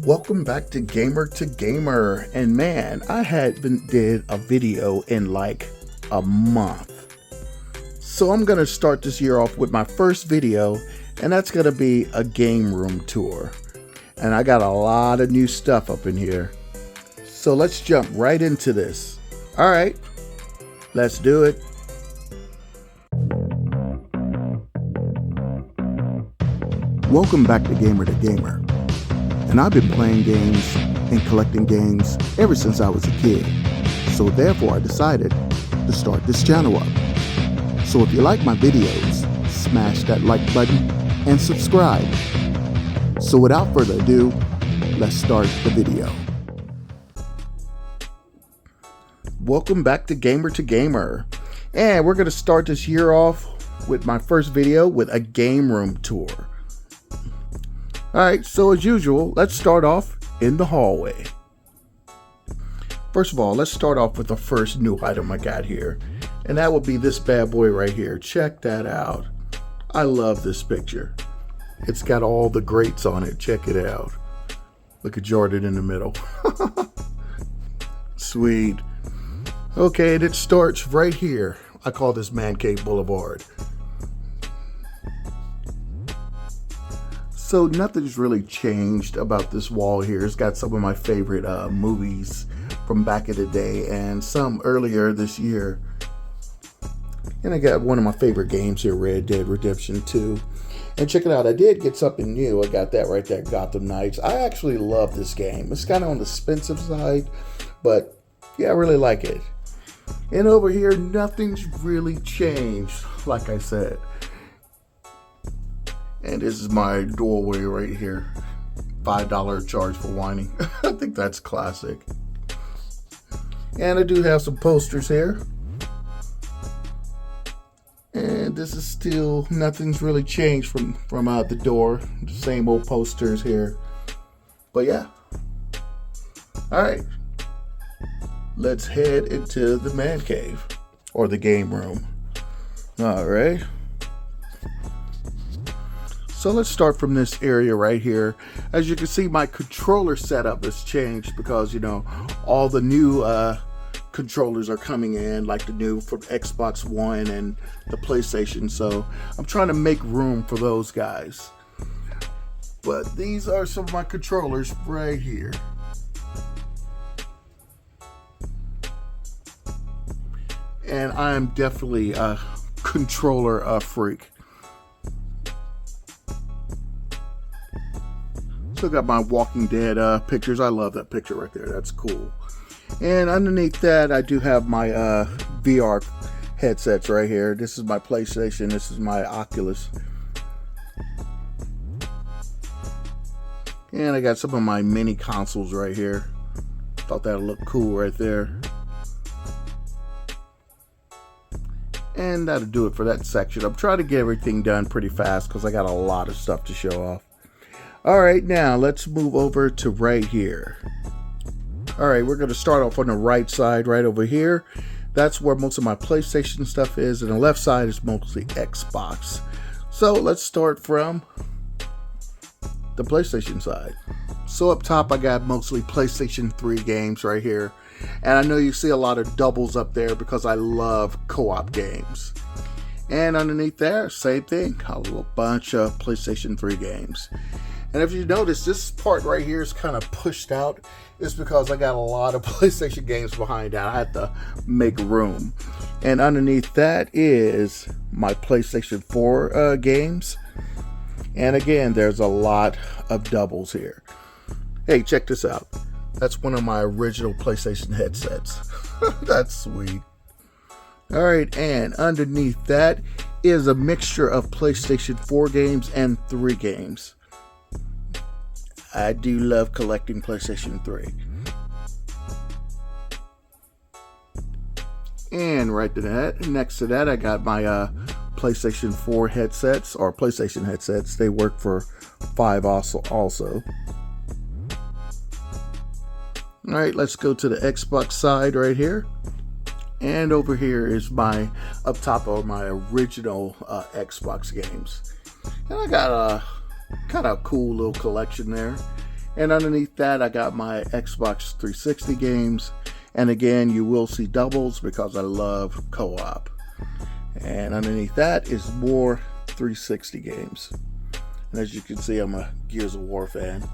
Welcome back to Gamer, and man, I hadn't did a video in like a month. So I'm gonna start this year off with my first video, and that's gonna be a game room tour. And I got a lot of new stuff up in here. So let's jump right into this. All right, let's do it. Welcome back to Gamer. And I've been playing games and collecting games ever since I was a kid. So therefore I decided to start this channel up. So if you like my videos, smash that like button and subscribe. So without further ado, let's start the video. Welcome back to Gamer. And we're gonna start this year off with my first video with a game room tour. Alright, so as usual, let's start off in the hallway. First of all, let's start off with the first new item I got here. And that would be this bad boy right here. Check that out. I love this picture. It's got all the greats on it. Check it out. Look at Jordan in the middle. Sweet. Okay, and it starts right here. I call this Man Cave Boulevard. So nothing's really changed about this wall here. It's got some of my favorite movies from back in the day and some earlier this year. And I got one of my favorite games here, Red Dead Redemption 2. And check it out, I did get something new. I got that right there, Gotham Knights. I actually love this game. It's kind of on the expensive side, but yeah, I really like it. And over here, nothing's really changed, like I said. And this is my doorway right here. $5 charge for whining. I think that's classic. And I do have some posters here. And this is still, nothing's really changed from out the door. The same old posters here. But yeah. Alright. Let's head into the man cave. Or the game room. Alright. So let's start from this area right here. As you can see, my controller setup has changed because, you know, all the new controllers are coming in, like the new for Xbox One and the PlayStation. So I'm trying to make room for those guys. But these are some of my controllers right here. And I am definitely a controller freak. Still got my Walking Dead pictures. I love that picture right there. That's cool. And underneath that, I do have my VR headsets right here. This is my PlayStation. This is my Oculus. And I got some of my mini consoles right here. Thought that would look cool right there. And that'll do it for that section. I'm trying to get everything done pretty fast because I got a lot of stuff to show off. Alright, now let's move over to right here. Alright, we're going to start off on the right side right over here. That's where most of my PlayStation stuff is, and the left side is mostly Xbox. So let's start from the PlayStation side. So up top I got mostly PlayStation 3 games right here. And I know you see a lot of doubles up there because I love co-op games. And underneath there, same thing, a little bunch of PlayStation 3 games. And if you notice, this part right here is kind of pushed out. It's because I got a lot of PlayStation games behind that. I had to make room. And underneath that is my PlayStation 4 games. And again, there's a lot of doubles here. Hey, check this out. That's one of my original PlayStation headsets. That's sweet. Alright, and underneath that is a mixture of PlayStation 4 games and 3 games. I do love collecting PlayStation 3. And right to that, next to that, I got my PlayStation 4 headsets, or PlayStation headsets. They work for 5 also. Alright, let's go to the Xbox side right here. And over here is my, up top are my original Xbox games. And I got a kind of cool little collection there. And underneath that, I got my Xbox 360 games. And again, you will see doubles because I love co-op. And underneath that is more 360 games. And as you can see, I'm a Gears of War fan.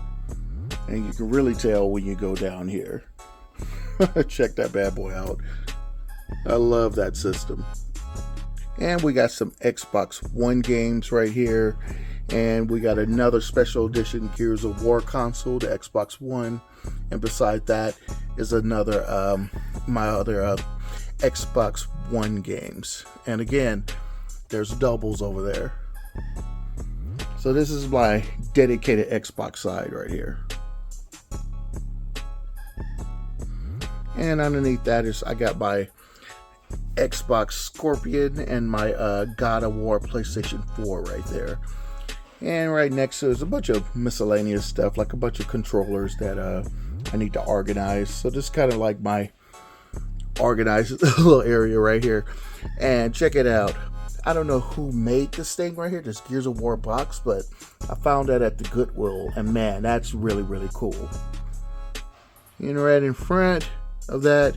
And you can really tell when you go down here. Check that bad boy out. I love that system. And we got some Xbox One games right here. And we got another special edition Gears of War console, the Xbox One. And beside that is another, my other Xbox One games. And again, there's doubles over there. So this is my dedicated Xbox side right here. And underneath that is, I got my Xbox Scorpion and my God of War PlayStation 4 right there. And right next to it is a bunch of miscellaneous stuff, like a bunch of controllers that I need to organize. So this is kind of like my organized little area right here. And check it out. I don't know who made this thing right here, this Gears of War box, but I found that at the Goodwill. And man, that's really, really cool. And right in front of that,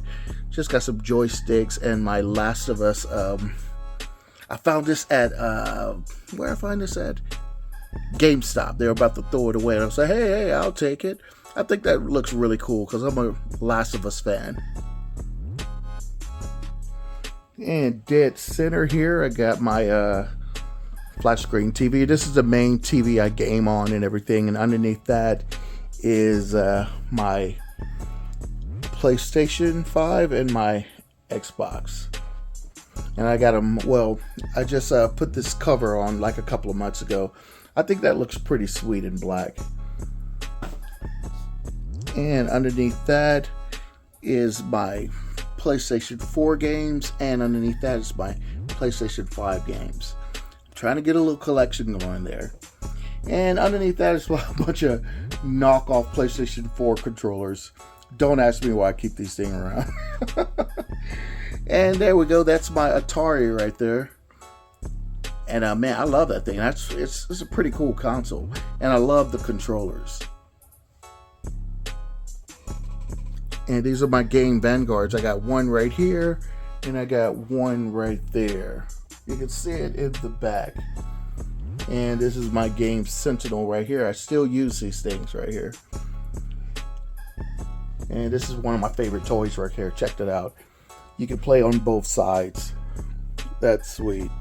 just got some joysticks and my Last of Us. I found this at, where I find this at? GameStop. They're about to throw it away. And I was like, hey, I'll take it. I think that looks really cool because I'm a Last of Us fan. And dead center here, I got my flat screen TV. This is the main TV I game on and everything. And underneath that is my PlayStation 5 and my Xbox. And I got them, well, I just put this cover on like a couple of months ago. I think that looks pretty sweet in black. And underneath that is my PlayStation 4 games, and underneath that is my PlayStation 5 games. I'm trying to get a little collection going there. And underneath that is a bunch of knockoff PlayStation 4 controllers. Don't ask me why I keep these things around. And there we go. That's my Atari right there. And man, I love that thing. It's a pretty cool console. And I love the controllers. And these are my game vanguards. I got one right here, and I got one right there. You can see it in the back. And this is my game Sentinel right here. I still use these things right here. And this is one of my favorite toys right here. Check that out. You can play on both sides. That's sweet.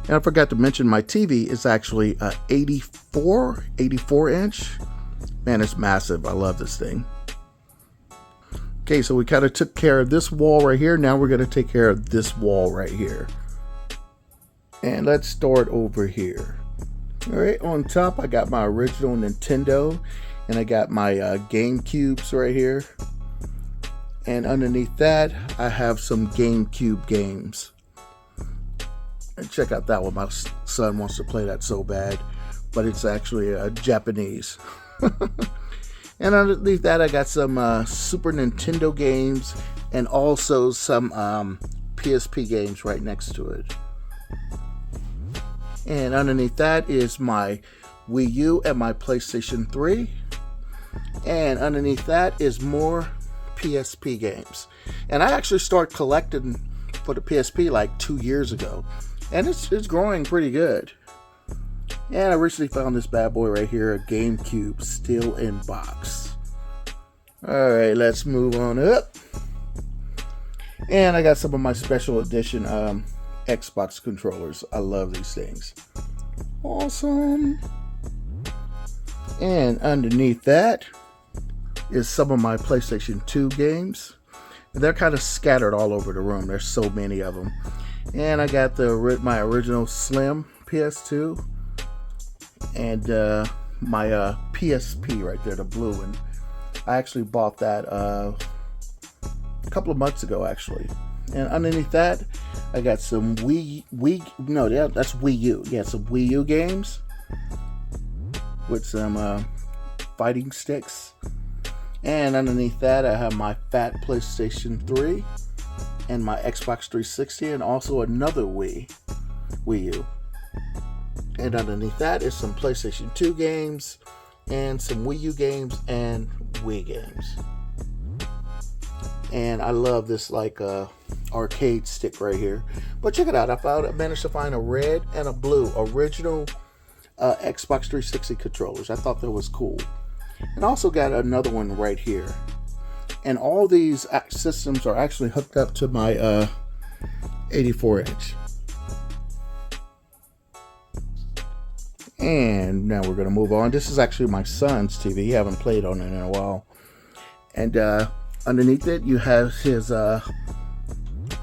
And I forgot to mention my TV is actually a 84 inch. Man, it's massive. I love this thing. Okay, so we kind of took care of this wall right here. Now we're going to take care of this wall right here. And let's start over here. All right, on top I got my original Nintendo. And I got my GameCubes right here. And underneath that, I have some GameCube games. And check out that one. My son wants to play that so bad. But it's actually Japanese. And underneath that, I got some Super Nintendo games and also some PSP games right next to it. And underneath that is my Wii U and my PlayStation 3. And underneath that is more PSP games. And I actually started collecting for the PSP like 2 years ago. And it's growing pretty good. And I recently found this bad boy right here, a GameCube, still in box. Alright, let's move on up. And I got some of my special edition Xbox controllers. I love these things. Awesome. And underneath that is some of my PlayStation 2 games. They're kind of scattered all over the room. There's so many of them. And I got my original Slim PS2. And my PSP right there, the blue one. I actually bought that a couple of months ago, actually. And underneath that, I got some that's Wii U. Yeah, some Wii U games with some fighting sticks. And underneath that, I have my fat PlayStation 3 and my Xbox 360 and also another Wii U. And underneath that is some PlayStation 2 games and some Wii U games and Wii games. And I love this like arcade stick right here. But check it out. I managed to find a red and a blue original Xbox 360 controllers. I thought that was cool. And also got another one right here. And all these systems are actually hooked up to my 84 inch. And now we're going to move on. This is actually my son's TV. He haven't played on it in a while. And underneath it, you have his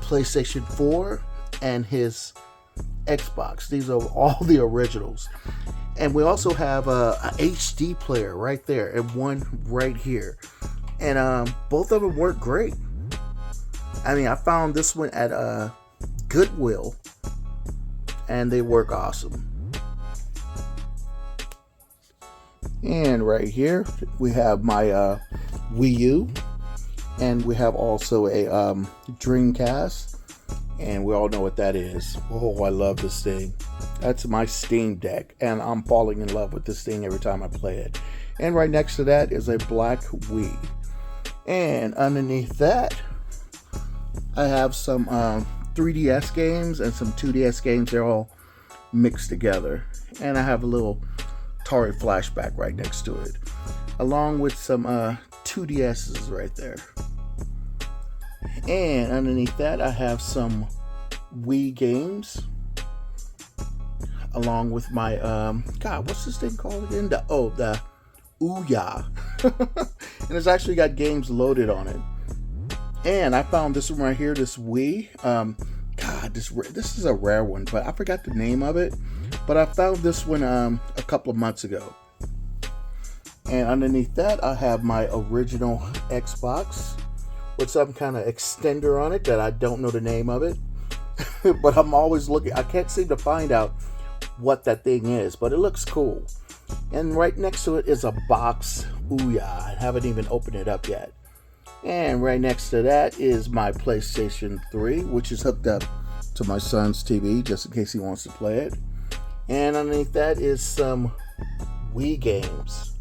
PlayStation 4 and his Xbox. These are all the originals. And we also have a HD player right there and one right here. And both of them work great. I mean, I found this one at Goodwill, and they work awesome. And right here, we have my Wii U, and we have also a Dreamcast, and we all know what that is. Oh, I love this thing. That's my Steam Deck, and I'm falling in love with this thing every time I play it. And right next to that is a black Wii. And underneath that, I have some 3DS games and some 2DS games. They're all mixed together. And I have a little Atari Flashback right next to it, along with some 2DSs right there. And underneath that, I have some Wii games, along with my God, what's this thing called again? The Ouya. And it's actually got games loaded on it. And I found this one right here, this Wii. God, this is a rare one, but I forgot the name of it. But I found this one a couple of months ago. And underneath that, I have my original Xbox with some kind of extender on it that I don't know the name of it. But I'm always looking. I can't seem to find out what that thing is, but it looks cool. And right next to it is a box Ouya. I haven't even opened it up yet. And right next to that is my PlayStation 3, which is hooked up to my son's TV just in case he wants to play it. And underneath that is some Wii games,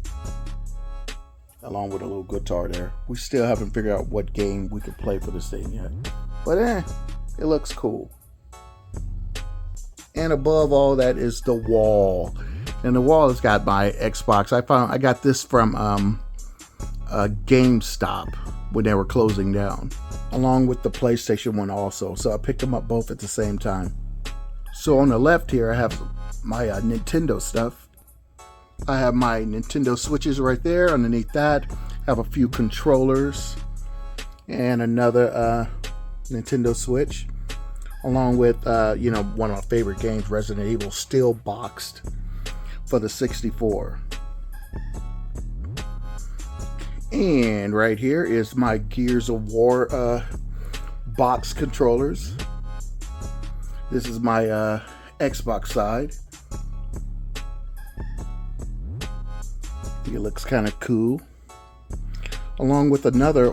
along with a little guitar there. We still haven't figured out what game we could play for this thing yet. But it looks cool. And above all that is the wall. And the wall has got my Xbox. I got this from GameStop when they were closing down, along with the PlayStation 1 also. So I picked them up both at the same time. So on the left here, I have my Nintendo stuff. I have my Nintendo Switches right there. Underneath that, I have a few controllers and another Nintendo Switch, along with one of my favorite games, Resident Evil, still boxed for the 64. And right here is my Gears of War box controllers. This is my Xbox side. It looks kind of cool. Along with another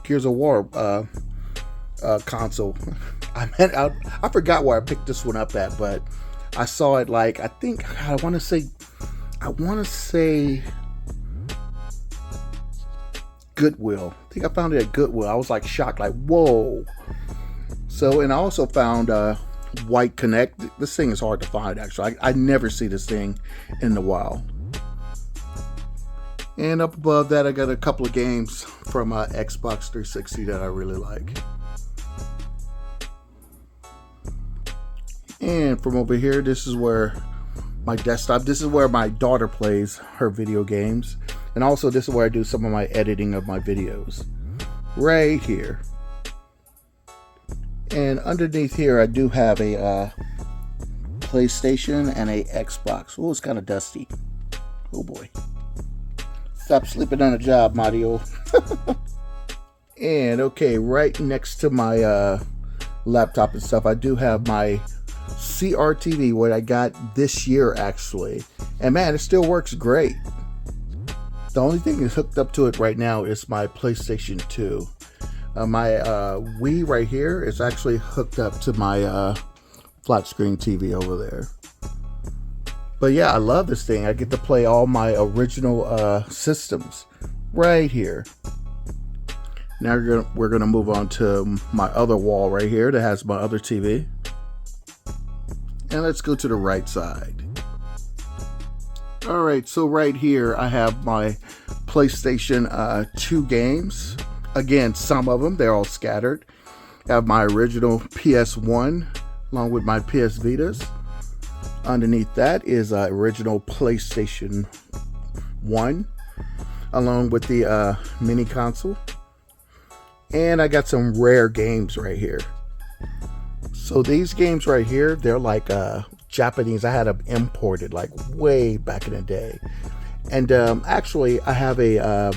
Gears of War console. I forgot where I picked this one up at, but I saw it like, I want to say Goodwill. I think I found it at Goodwill. I was like shocked, like, whoa. So, and I also found White Connect. This thing is hard to find, actually. I never see this thing in the wild. And up above that, I got a couple of games from Xbox 360 that I really like. And from over here, this is where my desktop, this is where my daughter plays her video games. And also this is where I do some of my editing of my videos. Right here. And underneath here, I do have a PlayStation and a Xbox. Oh, it's kind of dusty. Oh boy. Stop sleeping on a job, Mario. And okay, right next to my laptop and stuff, I do have my CRTV, what I got this year actually. And man, it still works great. The only thing that's hooked up to it right now is my PlayStation 2. My Wii right here is actually hooked up to my flat screen TV over there. But yeah, I love this thing. I get to play all my original systems right here. Now we're gonna move on to my other wall right here that has my other TV. And let's go to the right side. All right, so right here I have my PlayStation 2 games. Again, some of them, they're all scattered. I have my original PS1 along with my PS Vitas. Underneath that is original PlayStation 1 along with the mini console. And I got some rare games right here. So these games right here, they're like Japanese. I had them imported like way back in the day. And actually, I have a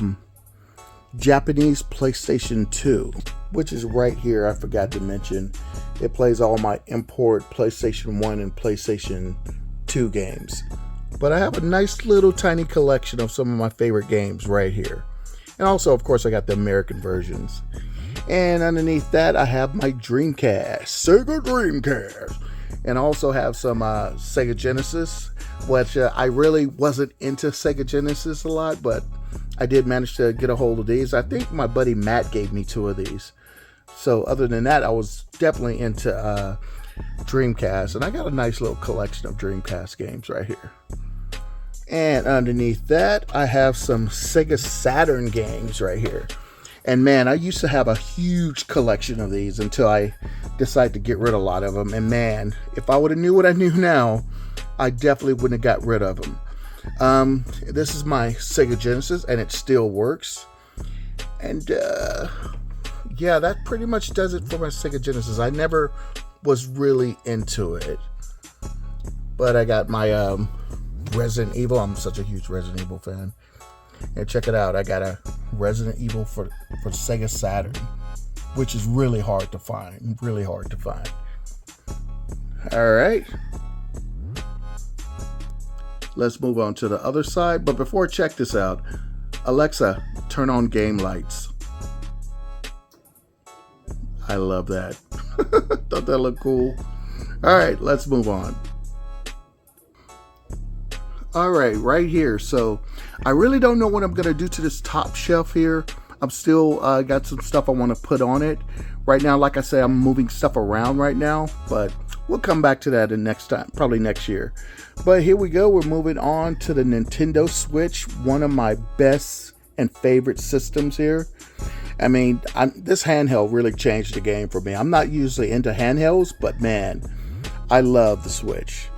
Japanese PlayStation 2, which is right here. I forgot to mention. It plays all my import PlayStation 1 and PlayStation 2 games. But I have a nice little tiny collection of some of my favorite games right here. And also, of course, I got the American versions. And underneath that, I have my Dreamcast, Sega Dreamcast. And I also have some Sega Genesis, which I really wasn't into Sega Genesis a lot, but I did manage to get a hold of these. I think my buddy Matt gave me 2 of these. So other than that, I was definitely into Dreamcast. And I got a nice little collection of Dreamcast games right here. And underneath that, I have some Sega Saturn games right here. And man, I used to have a huge collection of these until I decided to get rid of a lot of them. And man, if I would have knew what I knew now, I definitely wouldn't have got rid of them. This is my Sega Genesis, and it still works. And yeah, that pretty much does it for my Sega Genesis. I never was really into it. But I got my Resident Evil. I'm such a huge Resident Evil fan. And check it out. I got a Resident Evil for Sega Saturn, which is really hard to find. Really hard to find. All right. Let's move on to the other side. But before I check this out, Alexa, turn on game lights. I love that. Thought that looked cool. All right, let's move on. All right here. So I really don't know what I'm going to do to this top shelf here. I'm still got some stuff I want to put on it. Right now, like I said, I'm moving stuff around right now, but we'll come back to that in next time, probably next year. But here we go. We're moving on to the Nintendo Switch, one of my best and favorite systems here. I mean, this handheld really changed the game for me. I'm not usually into handhelds, but man, I love the Switch.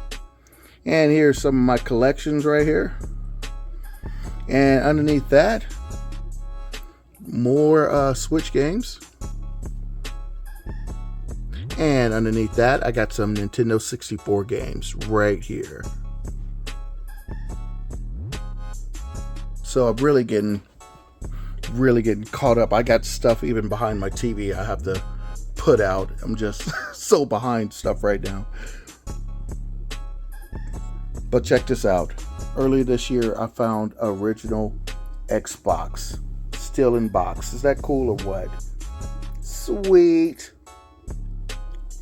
And here's some of my collections right here. And underneath that, more Switch games. And underneath that, I got some Nintendo 64 games right here. So I'm really getting caught up. I got stuff even behind my TV I have to put out. I'm just so behind stuff right now. But check this out. Earlier this year, I found original Xbox. Still in box. Is that cool or what? Sweet.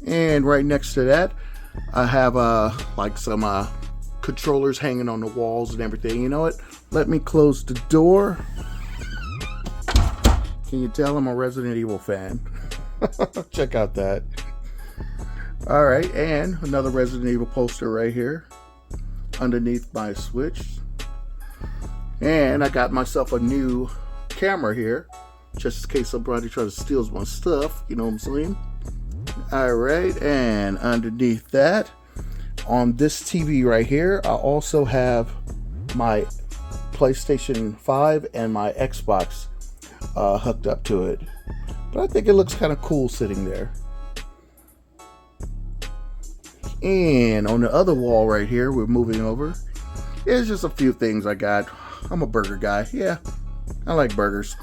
And right next to that, I have like some controllers hanging on the walls and everything. You know what? Let me close the door. Can you tell I'm a Resident Evil fan? Check out that. All right, and another Resident Evil poster right here underneath my Switch. And I got myself a new camera here, just in case somebody tries to steal my stuff. You know what I'm saying? All right, and underneath that, on this TV right here, I also have my PlayStation 5 and my Xbox hooked up to it. But I think it looks kind of cool sitting there. And on the other wall right here, we're moving over. There's just a few things I got. I'm a burger guy. Yeah, I like burgers.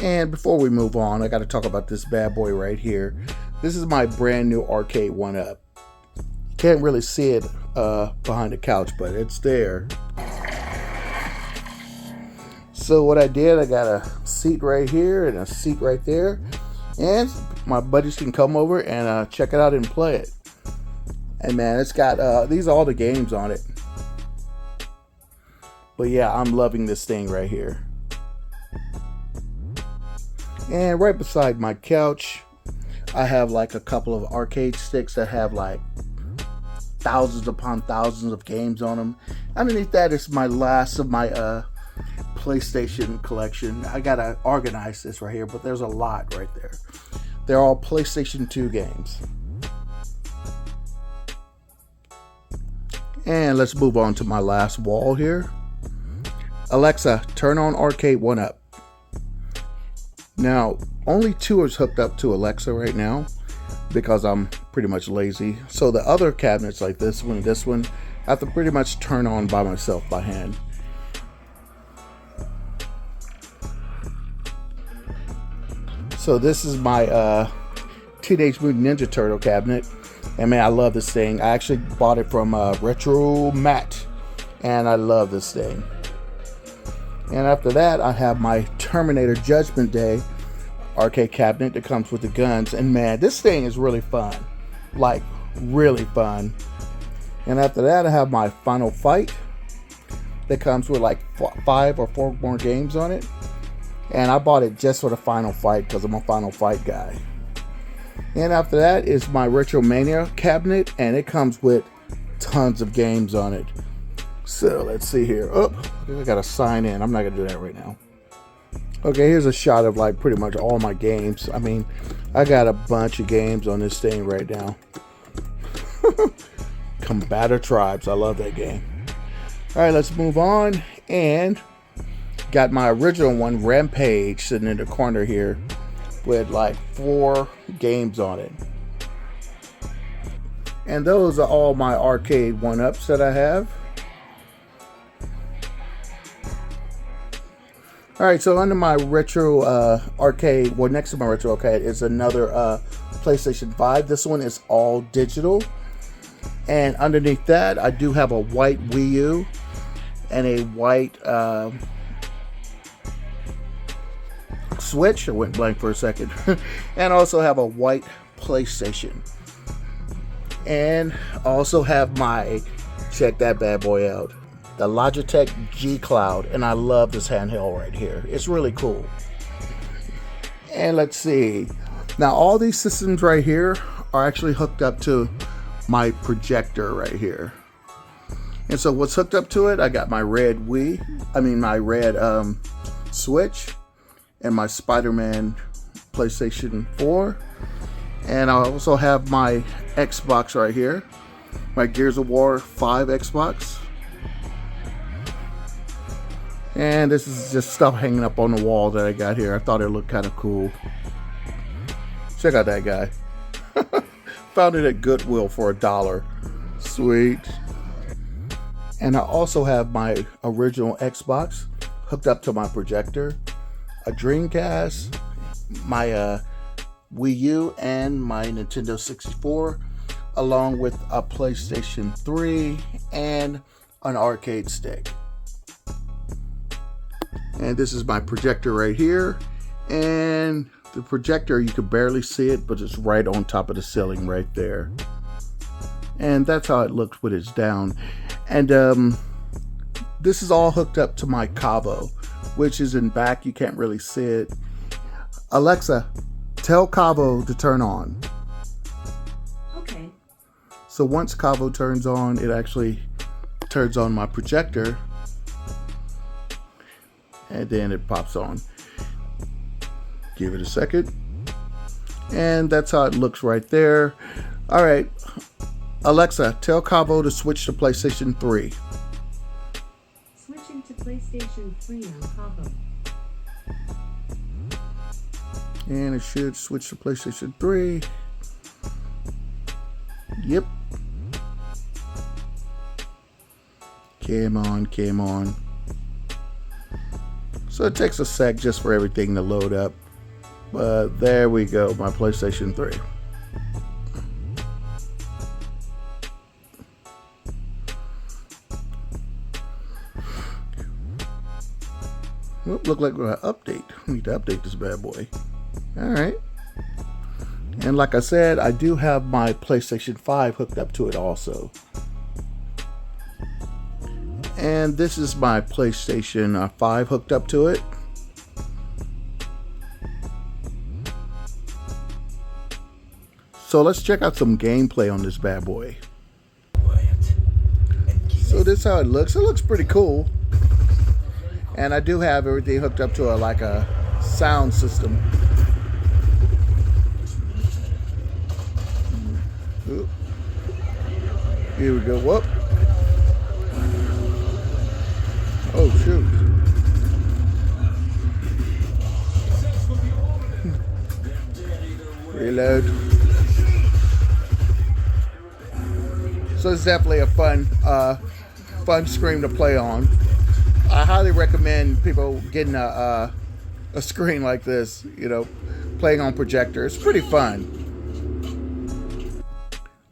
And before we move on, I got to talk about this bad boy right here. This is my brand new arcade 1-up. Can't really see it behind the couch, but it's there. So what I did, I got a seat right here and a seat right there. And my buddies can come over and check it out and play it. And man, it's got these are all the games on it. But yeah, I'm loving this thing right here. And right beside my couch, I have like a couple of arcade sticks that have like thousands upon thousands of games on them. Underneath that is my last of my PlayStation collection. I gotta organize this right here, but there's a lot right there. They're all PlayStation 2 games. And let's move on to my last wall here. Alexa, turn on Arcade 1-Up. Now, only 2 is hooked up to Alexa right now because I'm pretty much lazy. So the other cabinets like this one and this one, I have to pretty much turn on by myself by hand. So this is my Teenage Mutant Ninja Turtle cabinet. And man, I love this thing. I actually bought it from Retro Matt. And I love this thing. And after that, I have my Terminator Judgment Day arcade cabinet that comes with the guns. And man, this thing is really fun. Like, really fun. And after that, I have my Final Fight that comes with like 5 or 4 more games on it. And I bought it just for the Final Fight because I'm a Final Fight guy. And after that is my Retro Mania cabinet, and it comes with tons of games on it. So let's see here. Oh, I gotta sign in. I'm not gonna do that right now. Okay, here's a shot of like pretty much all my games. I mean, I got a bunch of games on this thing right now. Combatter Tribes. I love that game. All right, let's move on. And got my original one, Rampage, sitting in the corner here with like 4 games on it. And those are all my arcade 1-ups that I have. All right, so under my retro arcade, well, next to my retro arcade is another PlayStation 5. This one is all digital. And underneath that, I do have a white Wii U and a white Switch. I went blank for a second. And also have a white PlayStation. And also have my, check that bad boy out, the Logitech G Cloud, and I love this handheld right here. It's really cool. And let's see. Now all these systems right here are actually hooked up to my projector right here. And so what's hooked up to it? I got my red my red Switch and my Spider-Man PlayStation 4. And I also have my Xbox right here, my Gears of War 5 Xbox. And this is just stuff hanging up on the wall that I got here. I thought it looked kind of cool. Check out that guy. Found it at Goodwill for $1. Sweet. And I also have my original Xbox hooked up to my projector, a Dreamcast, my Wii U, and my Nintendo 64, along with a PlayStation 3 and an arcade stick. And this is my projector right here. And the projector, you can barely see it, but it's right on top of the ceiling right there. And that's how it looks when it's down. And this is all hooked up to my Cavo, which is in back. You can't really see it. Alexa, tell Cavo to turn on. Okay. So once Cavo turns on, it actually turns on my projector. And then it pops on. Give it a second. And that's how it looks right there. All right. Alexa, tell Cavo to switch to PlayStation 3. Switching to PlayStation 3 on Cavo. And it should switch to PlayStation 3. Yep. Come on, come on. So it takes a sec just for everything to load up. But there we go, my PlayStation 3. Well, look like we're going to update. We need to update this bad boy. Alright. And like I said, I do have my PlayStation 5 hooked up to it also. And this is my PlayStation 5 hooked up to it. So let's check out some gameplay on this bad boy. So this is how it looks. It looks pretty cool. And I do have everything hooked up to like a sound system. Ooh. Here we go. Whoop. Oh shoot. Reload. So it's definitely a fun screen to play on. I highly recommend people getting a screen like this, you know, playing on Projector. It's pretty fun.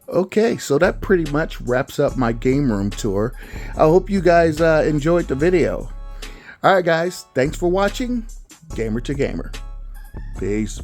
Okay, so that pretty much wraps up my game room tour. I hope you guys enjoyed the video. Alright guys, thanks for watching. Gamer to Gamer. Peace.